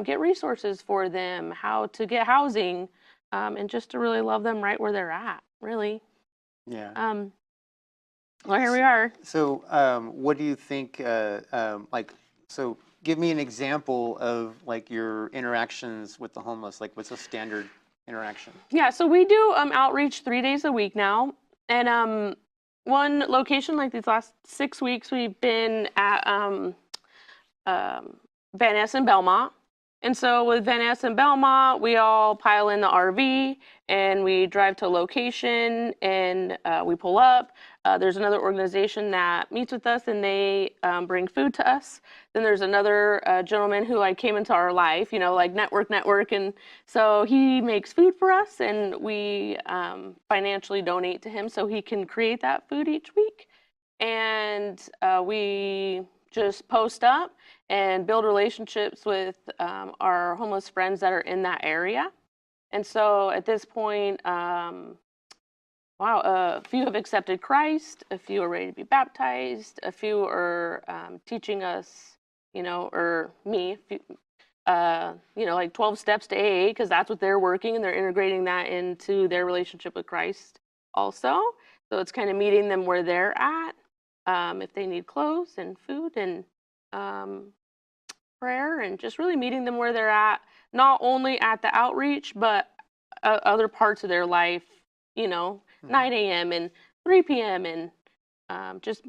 get resources for them, how to get housing, and just to really love them right where they're at, really. Yeah. Well, here we are. So, what do you think? Like, so give me an example of like your interactions with the homeless. Like, what's a standard interaction? Yeah, so we do outreach 3 days a week now, and one location, like these last 6 weeks, we've been at Van Ness and Belmont. And so with Van Ness and Belmont, we all pile in the RV and we drive to a location, and we pull up. There's another organization that meets with us, and they bring food to us. Then there's another gentleman who like came into our life, you know, like network. And so he makes food for us, and we financially donate to him so he can create that food each week. And we just post up and build relationships with our homeless friends that are in that area. And so at this point, a few have accepted Christ, a few are ready to be baptized, a few are teaching us, you know, or me, you know, like 12 steps to AA, because that's what they're working, and they're integrating that into their relationship with Christ also. So it's kind of meeting them where they're at, if they need clothes and food and prayer, and just really meeting them where they're at, not only at the outreach, but other parts of their life, you know, 9 a.m. and 3 p.m. and just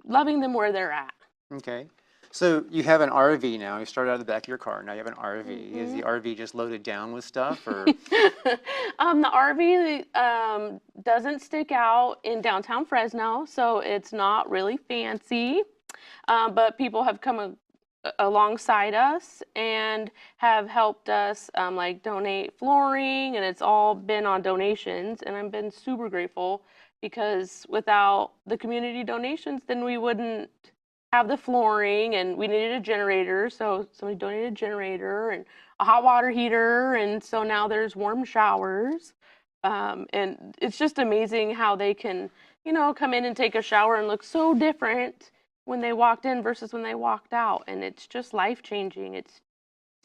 loving them where they're at. Okay. So you have an RV now. You started out of the back of your car. Now you have an RV. Mm-hmm. Is the RV just loaded down with stuff, or? The RV doesn't stick out in downtown Fresno, so it's not really fancy. But people have come alongside us and have helped us like donate flooring, and it's all been on donations, and I've been super grateful, because without the community donations, then we wouldn't have the flooring, and we needed a generator, so somebody donated a generator and a hot water heater, and so now there's warm showers. And it's just amazing how they can, you know, come in and take a shower and look so different when they walked in versus when they walked out. And it's just life-changing. It's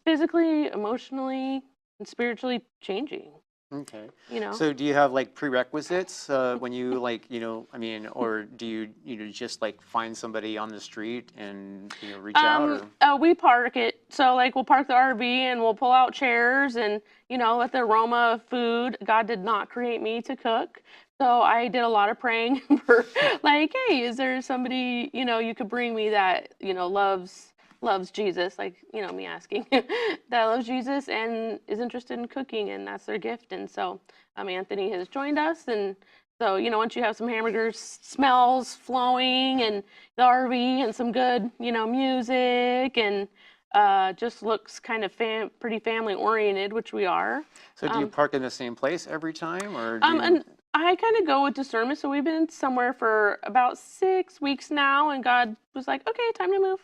physically, emotionally, and spiritually changing. Okay. You know? So do you have like prerequisites when you like, you know, I mean, or do you just like find somebody on the street and, you know, reach out? Or? We park it. So like we'll park the RV and we'll pull out chairs and, you know, let the aroma of food. God did not create me to cook. So I did a lot of praying for like, hey, is there somebody, you know, you could bring me that, you know, loves Jesus, like, you know, me asking, that loves Jesus and is interested in cooking, and that's their gift. And so Anthony has joined us, and so, you know, once you have some hamburgers, smells flowing, and the RV and some good, you know, music, and just looks kind of pretty family oriented, which we are. So do you park in the same place every time, or? And I kind of go with discernment. So we've been somewhere for about 6 weeks now, and God was like, okay, time to move.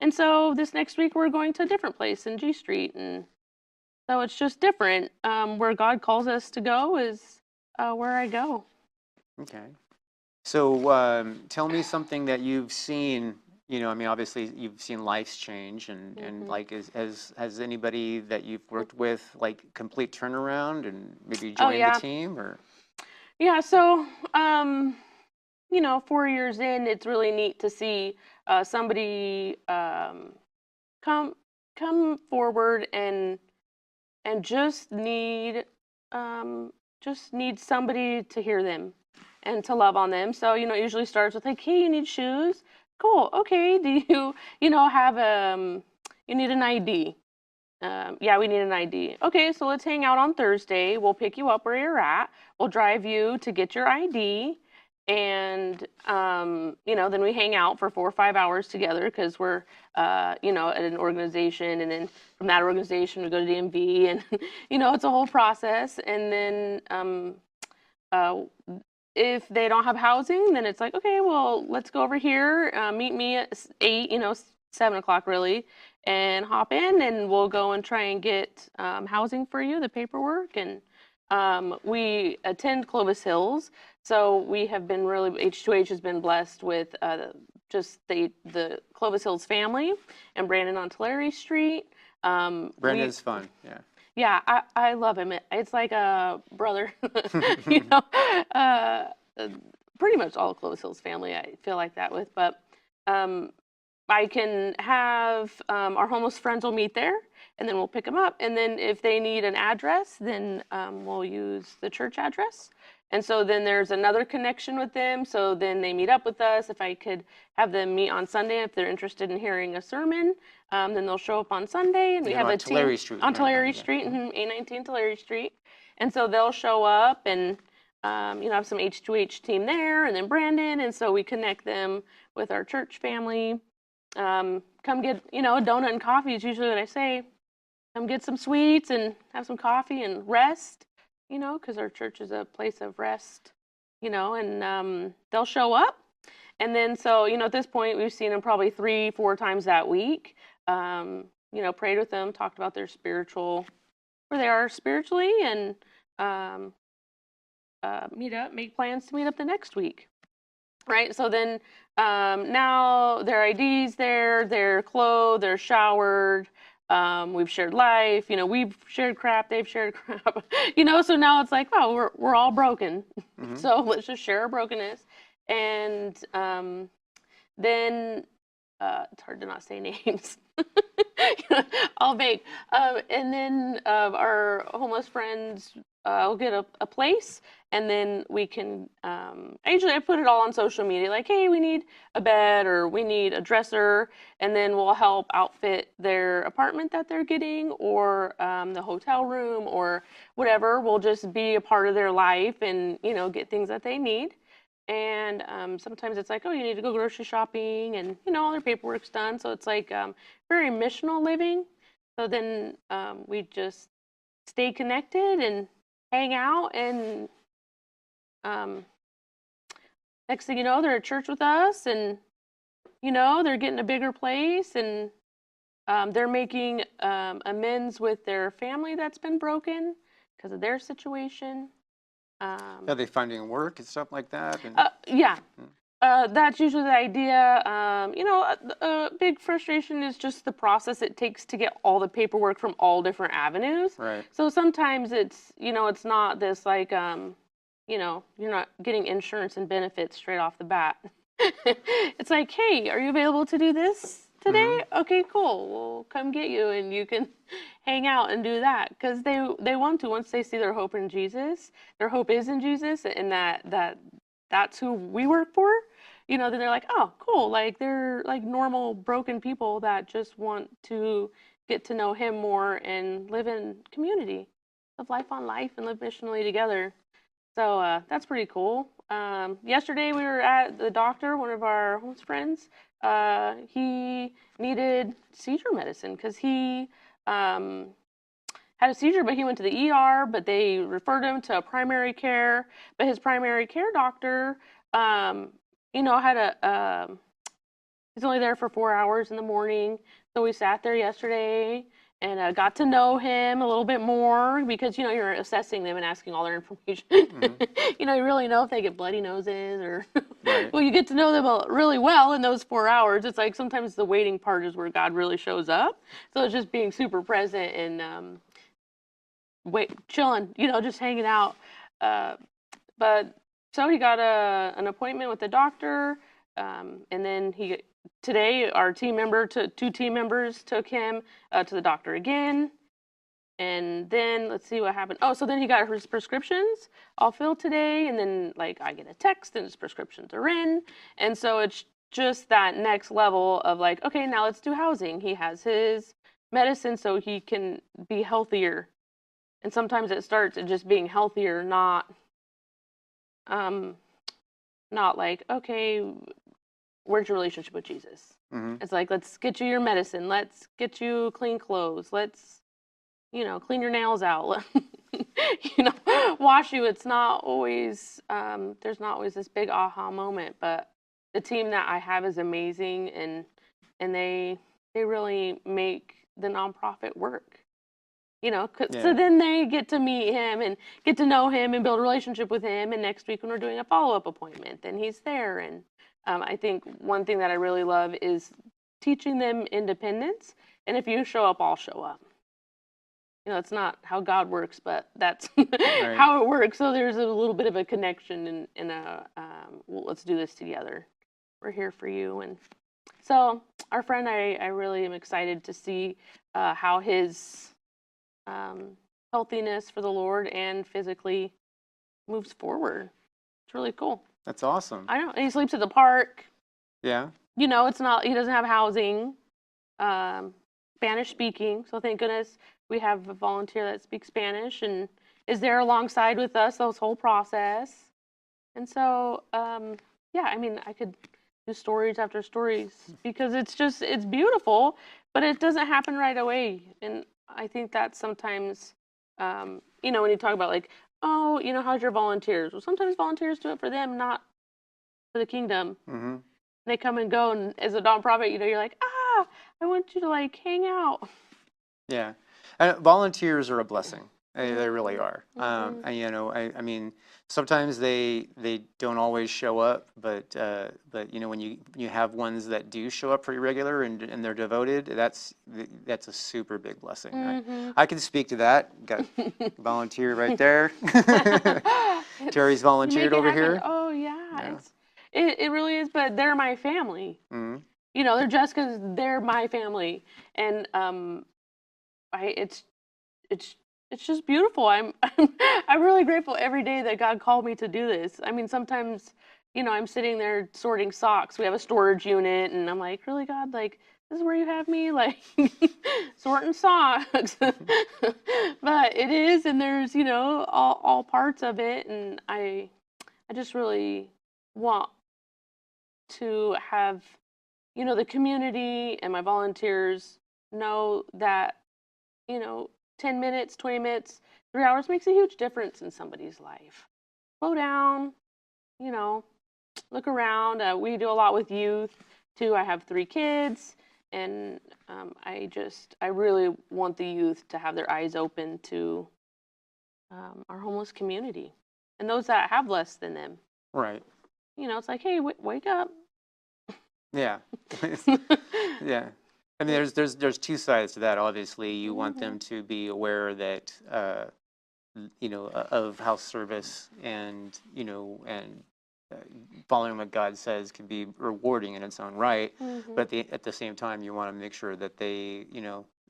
And so this next week we're going to a different place in G Street, and so it's just different. Where God calls us to go is where I go. Okay. So tell me something that you've seen. You know, I mean, obviously you've seen lives change, and like, has anybody that you've worked with like complete turnaround and maybe joined the team, or? Yeah. So you know, 4 years in, it's really neat to see somebody come forward and just need somebody to hear them and to love on them. So, you know, it usually starts with like, hey, you need shoes. cool. Okay. Do you, have, you need an ID? Yeah, we need an ID. Okay, so let's hang out on Thursday. We'll pick you up where you're at. We'll drive you to get your ID. And, then we hang out for 4 or 5 hours together because we're, at an organization. And then from that organization, we go to DMV and, it's a whole process. And then if they don't have housing, then it's like, okay, well, let's go over here, meet me at 8, 7 o'clock really, and hop in and we'll go and try and get housing for you, the paperwork. And we attend Clovis Hills. So we have been really, H2H has been blessed with just the Clovis Hills family and Brandon on Tulare Street. Brandon's fun, yeah. Yeah, I love him. It's like a brother, you know. Pretty much all of Clovis Hills family, I feel like that with. But I can have our homeless friends will meet there, and then we'll pick them up. And then if they need an address, then we'll use the church address. And so then there's another connection with them. So then they meet up with us. If I could have them meet on Sunday, if they're interested in hearing a sermon, then they'll show up on Sunday. And we have a team Tulare Street, on right? Tulare Street, A19 Tulare Street. And so they'll show up and have some H2H team there, and then Brandon. And so we connect them with our church family. Come get, a donut and coffee is usually what I say. Come get some sweets and have some coffee and rest, because our church is a place of rest, and they'll show up. And then, so, at this point, we've seen them probably 3-4 times that week, prayed with them, talked about their where they are spiritually, and make plans to meet up the next week. Right. So then now their ID's there, they're clothed, they're showered. We've shared life, we've shared crap, they've shared crap, so now it's like, oh, we're all broken. Mm-hmm. So let's just share our brokenness. And then it's hard to not say names. I'll bake. And then our homeless friends will get a place, and then we can, usually I put it all on social media, like, hey, we need a bed or we need a dresser, and then we'll help outfit their apartment that they're getting, or the hotel room or whatever. We'll just be a part of their life and, get things that they need. And sometimes it's like, oh, you need to go grocery shopping, and, all their paperwork's done. So it's like very missional living. So then we just stay connected and hang out, and next thing you know, they're at church with us, and they're getting a bigger place, and they're making amends with their family that's been broken because of their situation. Are they finding work and stuff like that? And... yeah. That's usually the idea. A big frustration is just the process it takes to get all the paperwork from all different avenues. Right. So sometimes it's, it's not this like, you're not getting insurance and benefits straight off the bat. It's like, hey, are you available to do this today? Mm-hmm. Okay, cool. We'll come get you, and you can hang out and do that, because they want to, once they see their hope in Jesus, their hope is in Jesus, and that's who we work for, then they're like, oh, cool. Like, they're like normal broken people that just want to get to know him more and live in community, live life on life, and live missionally together. So that's pretty cool. Yesterday we were at the doctor, one of our homeless friends. He needed seizure medicine because he had a seizure, but he went to the ER, but they referred him to primary care. But his primary care doctor, he's only there for 4 hours in the morning. So we sat there yesterday and got to know him a little bit more, because, you're assessing them and asking all their information. Mm-hmm. You really know if they get bloody noses or, right. Well, you get to know them really well in those 4 hours. It's like sometimes the waiting part is where God really shows up. So it's just being super present and chilling, just hanging out. But so he got an appointment with the doctor, and then today our two team members took him to the doctor again. And then let's see what happened. Oh, so then he got his prescriptions all filled today, and then like I get a text and his prescriptions are in. And so it's just that next level of like, okay, now let's do housing. He has his medicine so he can be healthier. And sometimes it starts at just being healthier, not like, okay, where's your relationship with Jesus? Mm-hmm. It's like, let's get you your medicine. Let's get you clean clothes. Let's, clean your nails out. Wash you. It's not always, there's not always this big aha moment, but the team that I have is amazing, and they really make the nonprofit work. So then they get to meet him and get to know him and build a relationship with him. And next week when we're doing a follow-up appointment, then he's there. And I think one thing that I really love is teaching them independence. And if you show up, I'll show up. It's not how God works, but that's Right. how it works. So there's a little bit of a connection and well, let's do this together. We're here for you. And so our friend, I really am excited to see how his healthiness for the Lord and physically moves forward. It's really cool. That's awesome. I know. And he sleeps at the park. Yeah. It's not, he doesn't have housing, Spanish speaking. So thank goodness we have a volunteer that speaks Spanish and is there alongside with us this whole process. And so, I could do stories after stories because it's beautiful, but it doesn't happen right away. And I think that sometimes, when you talk about like, oh, how's your volunteers? Well, sometimes volunteers do it for them, not for the kingdom. Mm-hmm. They come and go, and as a nonprofit, you're like, I want you to like hang out. Yeah. Volunteers are a blessing. They really are. Mm-hmm. I mean, sometimes they don't always show up, but when you have ones that do show up pretty regular and they're devoted, that's a super big blessing. Mm-hmm. I can speak to that. Got volunteer right there. Terry's volunteered over here. Oh yeah. It really is, but they're my family. Mm-hmm. They're Jeska's. They're my family, and it's just beautiful. I'm really grateful every day that God called me to do this. I mean, sometimes, I'm sitting there sorting socks. We have a storage unit, and I'm like, really, God, like, this is where you have me, like, sorting socks. But it is, and there's, all parts of it, and I just really want to have, the community and my volunteers know that, 10 minutes, 20 minutes, 3 hours makes a huge difference in somebody's life. Slow down, look around. We do a lot with youth too. I have 3 kids, and I really want the youth to have their eyes open to our homeless community and those that have less than them. Right. It's like, hey, wake up. Yeah. Yeah. I mean, there's 2 sides to that. Obviously, you want them to be aware that, of how service and following what God says can be rewarding in its own right. Mm-hmm. But at the same time, you want to make sure that they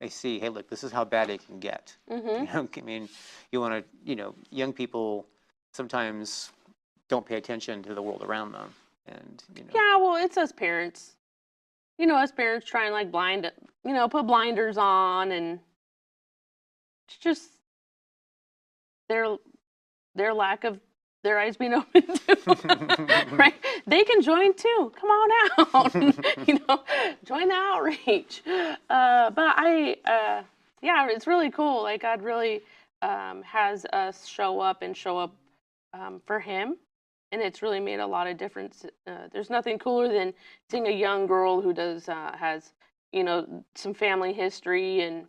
see, hey, look, this is how bad it can get. Mm-hmm. I mean, you want to, young people sometimes don't pay attention to the world around them, and Yeah, well, it's us parents. Us parents try and like put blinders on, and it's just their lack of their eyes being open too, right? They can join too. Come on out, join the outreach. But it's really cool. Like God really has us show up for Him. And it's really made a lot of difference. There's nothing cooler than seeing a young girl who has some family history and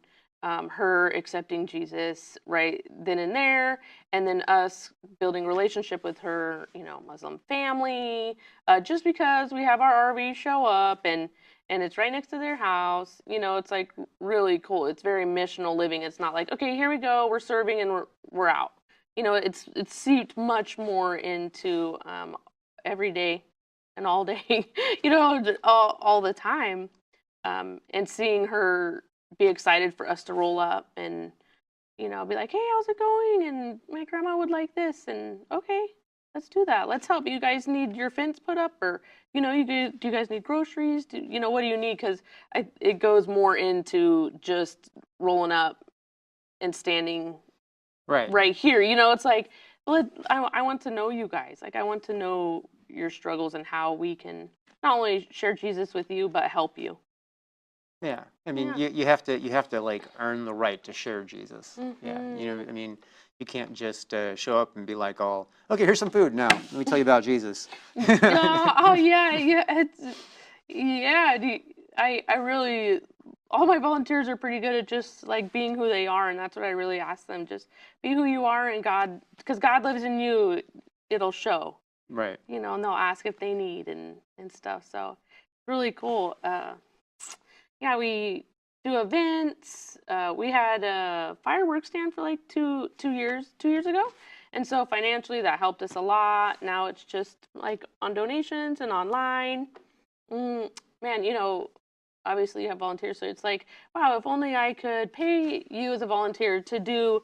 her accepting Jesus right then and there, and then us building relationship with her, Muslim family, just because we have our RV show up and it's right next to their house. It's like really cool. It's very missional living. It's not like, okay, here we go, we're serving and we're out. It's seeped much more into every day and all day, all the time. And seeing her be excited for us to roll up and, be like, hey, how's it going? And my grandma would like this. And okay, let's do that. Let's help. You guys need your fence put up, or do you guys need groceries? What do you need? Because it goes more into just rolling up and standing right here. It's like, I want to know you guys. Like, I want to know your struggles and how we can not only share Jesus with you, but help you. Yeah, I mean, you have to like earn the right to share Jesus. Yeah, I mean, you can't just show up and be like, "Oh, okay, here's some food. Now, let me tell you about Jesus." Oh yeah. I really, all my volunteers are pretty good at just like being who they are, and that's what I really ask them. Just be who you are, and God, because God lives in you, it'll show. Right. And they'll ask if they need and stuff. So really cool. Yeah, we do events. We had a fireworks stand for like two years ago. And so financially that helped us a lot. Now it's just like on donations and online. Man, obviously you have volunteers. So it's like, wow, if only I could pay you as a volunteer to do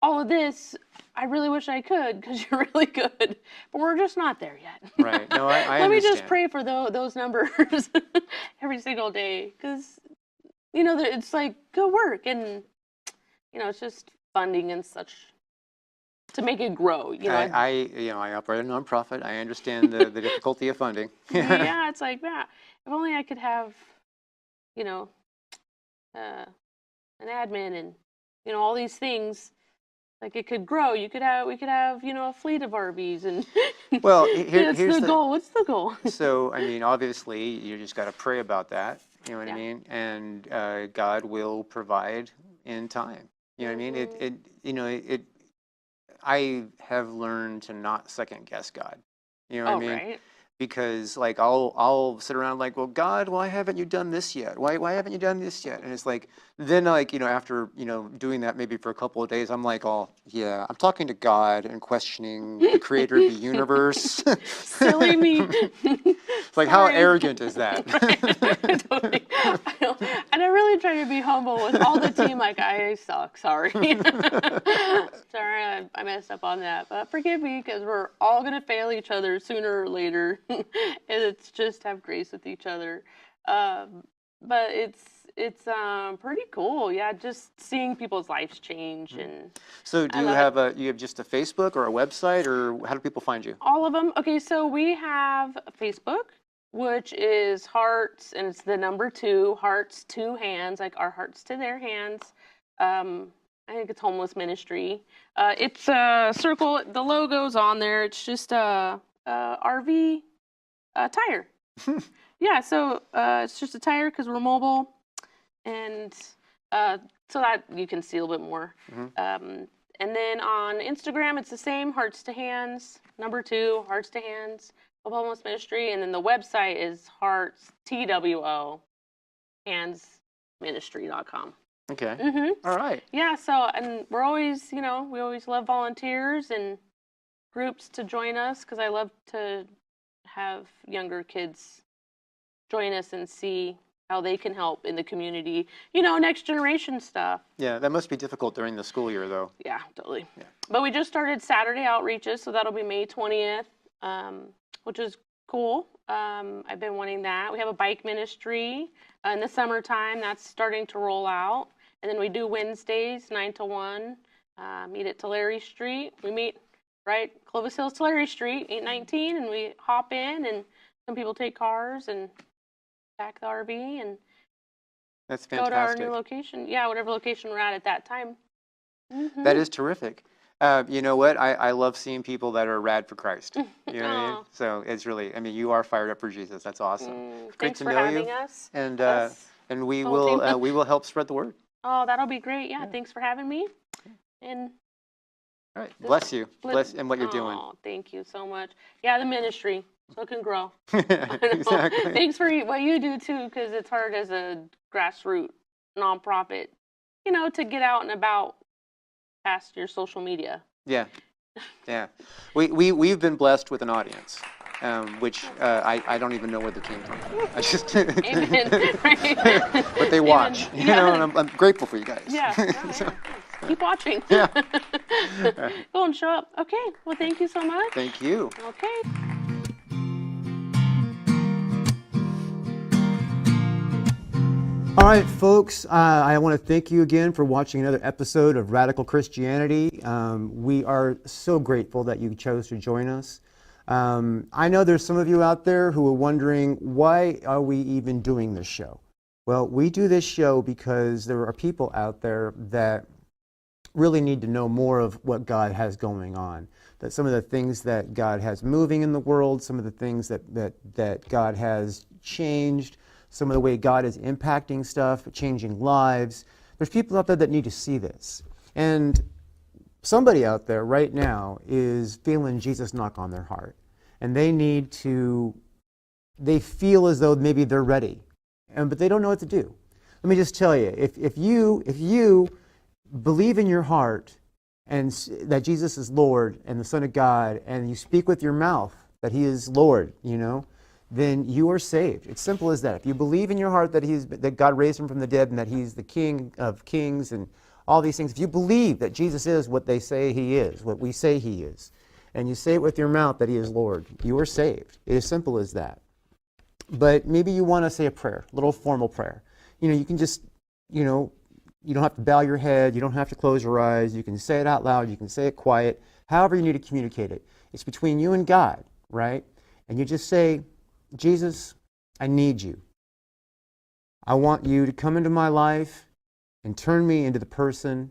all of this. I really wish I could, because you're really good. But we're just not there yet. Right. No, I Let me just understand. pray for those numbers every single day, because it's like good work, and it's just funding and such to make it grow. I operate a nonprofit. I understand the difficulty of funding. Yeah, it's like, yeah, if only I could have, an admin and all these things. Like, it could grow. We could have a fleet of RVs, and Well, here's the goal. What's the goal? So, I mean, obviously, you just got to pray about that. You know what I Yeah. mean? And God will provide in time. You know what I mean? I have learned to not second guess God. You know what I mean? Right. Because like I'll sit around like, well, God, why haven't you done this yet? Why haven't you done this yet? And it's like, then like, after doing that maybe for a couple of days, I'm like, oh yeah, I'm talking to God and questioning the creator of the universe. Silly me. It's like, how arrogant is that? Right. Totally. And I really try to be humble with all the team. Like, I suck. Sorry. Sorry, I messed up on that. But forgive me, because we're all going to fail each other sooner or later. And it's just have grace with each other. But it's pretty cool. Yeah, just seeing people's lives change. And So do you have just a Facebook or a website, or how do people find you? all of them. Okay, so we have Facebook, which is hearts, and it's the number 2, hearts to hands, like our hearts to their hands. I think it's homeless ministry. It's a circle. The logo's on there. It's just a RV tire. Yeah, so it's just a tire because we're mobile, and so that you can see a little bit more. And then on Instagram, it's the same, hearts to hands, number 2, hearts to hands of homeless ministry, and then the website is hearts TWO handsministry.com. Okay. Mm-hmm. All right. Yeah, so, and we're always, we always love volunteers and groups to join us, because I love to have younger kids join us and see how they can help in the community, next generation stuff. Yeah, that must be difficult during the school year, though. Yeah, totally. Yeah. But we just started Saturday outreaches, so that'll be May 20th, which is cool. I've been wanting that. We have a bike ministry in the summertime. That's starting to roll out. And then we do Wednesdays, 9 to 1, meet at Tulare Street. We meet right Clovis Hills, Tulare Street, 819, and we hop in, and some people take cars and back the RV and That's go to our fantastic. new location. Yeah, whatever location we're at that time. Mm-hmm. That is terrific. You know what? I love seeing people that are rad for Christ. You know what I mean? So it's really, you are fired up for Jesus. That's awesome. It's great Thanks to for know having you. us. And Us, and we the whole team. will help spread the word. Oh, that'll be great. Yeah, thanks for having me. And All right. Bless you. Bless and what you're doing. Oh, thank you so much. Yeah, the ministry, so it can grow. Exactly. Thanks for what you do too, because it's hard as a grassroots nonprofit, to get out and about past your social media. Yeah. Yeah. We've been blessed with an audience. which I don't even know where they came from. I just, Amen. but they watch, Amen. you know, and I'm grateful for you guys. Yeah. So, Keep watching. yeah. Go and show up. Okay. Well, thank you so much. Thank you. Okay. All right, folks, I want to thank you again for watching another episode of Radical Christianity. We are so grateful that you chose to join us. I know there's some of you out there who are wondering, why are we even doing this show? Well, we do this show because there are people out there that really need to know more of what God has going on. That some of the things that God has moving in the world, some of the things that God has changed, some of the way God is impacting stuff, changing lives. There's people out there that need to see this. And somebody out there right now is feeling Jesus knock on their heart. And they feel as though maybe they're ready, but they don't know what to do. Let me just tell you, if you believe in your heart and that Jesus is Lord and the Son of God, and you speak with your mouth that He is Lord, you know, then you are saved. It's simple as that. If you believe in your heart that God raised Him from the dead and that He's the King of Kings and all these things, if you believe that Jesus is what they say He is, what we say He is, and you say it with your mouth that He is Lord, you are saved. It is simple as that. But maybe you want to say a prayer, a little formal prayer. You know, you can just, you know, you don't have to bow your head, you don't have to close your eyes, you can say it out loud, you can say it quiet, however you need to communicate it. It's between you and God, right? And you just say, Jesus, I need you. I want you to come into my life and turn me into the person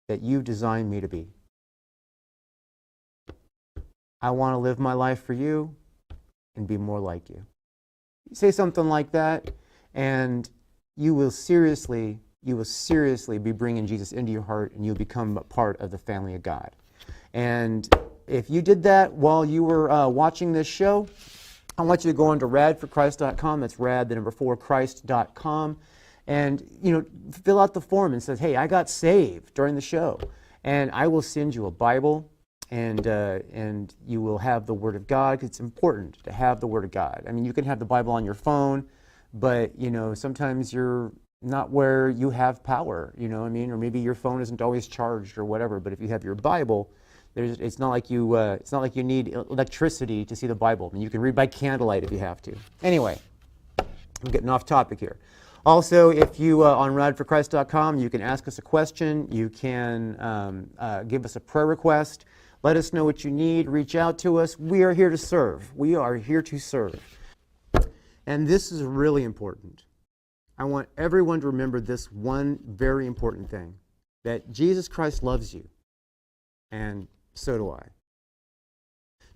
that you've designed me to be. I want to live my life for you and be more like you. You say something like that, and you will seriously be bringing Jesus into your heart, and you'll become a part of the family of God. And if you did that while you were watching this show, I want you to go on to radforchrist.com. That's rad, the number 4, Christ.com. And, you know, fill out the form and says, hey, I got saved during the show. And I will send you a Bible, and you will have the Word of God, because it's important to have the Word of God. I mean, you can have the Bible on your phone, but, you know, sometimes you're not where you have power, you know what I mean? Or maybe your phone isn't always charged or whatever. But if you have your Bible, it's not like you need electricity to see the Bible. I mean, you can read by candlelight if you have to. Anyway, I'm getting off topic here. Also, if you on radforchrist.com, you can ask us a question. You can give us a prayer request. Let us know what you need. Reach out to us. We are here to serve. We are here to serve. And this is really important. I want everyone to remember this one very important thing, that Jesus Christ loves you, and so do I.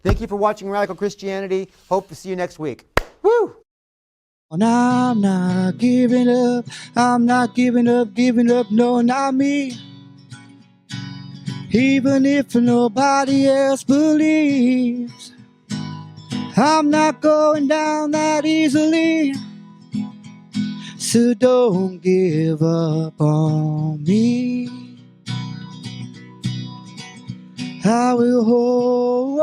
Thank you for watching Radical Christianity. Hope to see you next week. Woo! And I'm not giving up, I'm not giving up, no, not me. Even if nobody else believes, I'm not going down that easily. So don't give up on me. I will hold.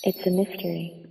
It's a mystery.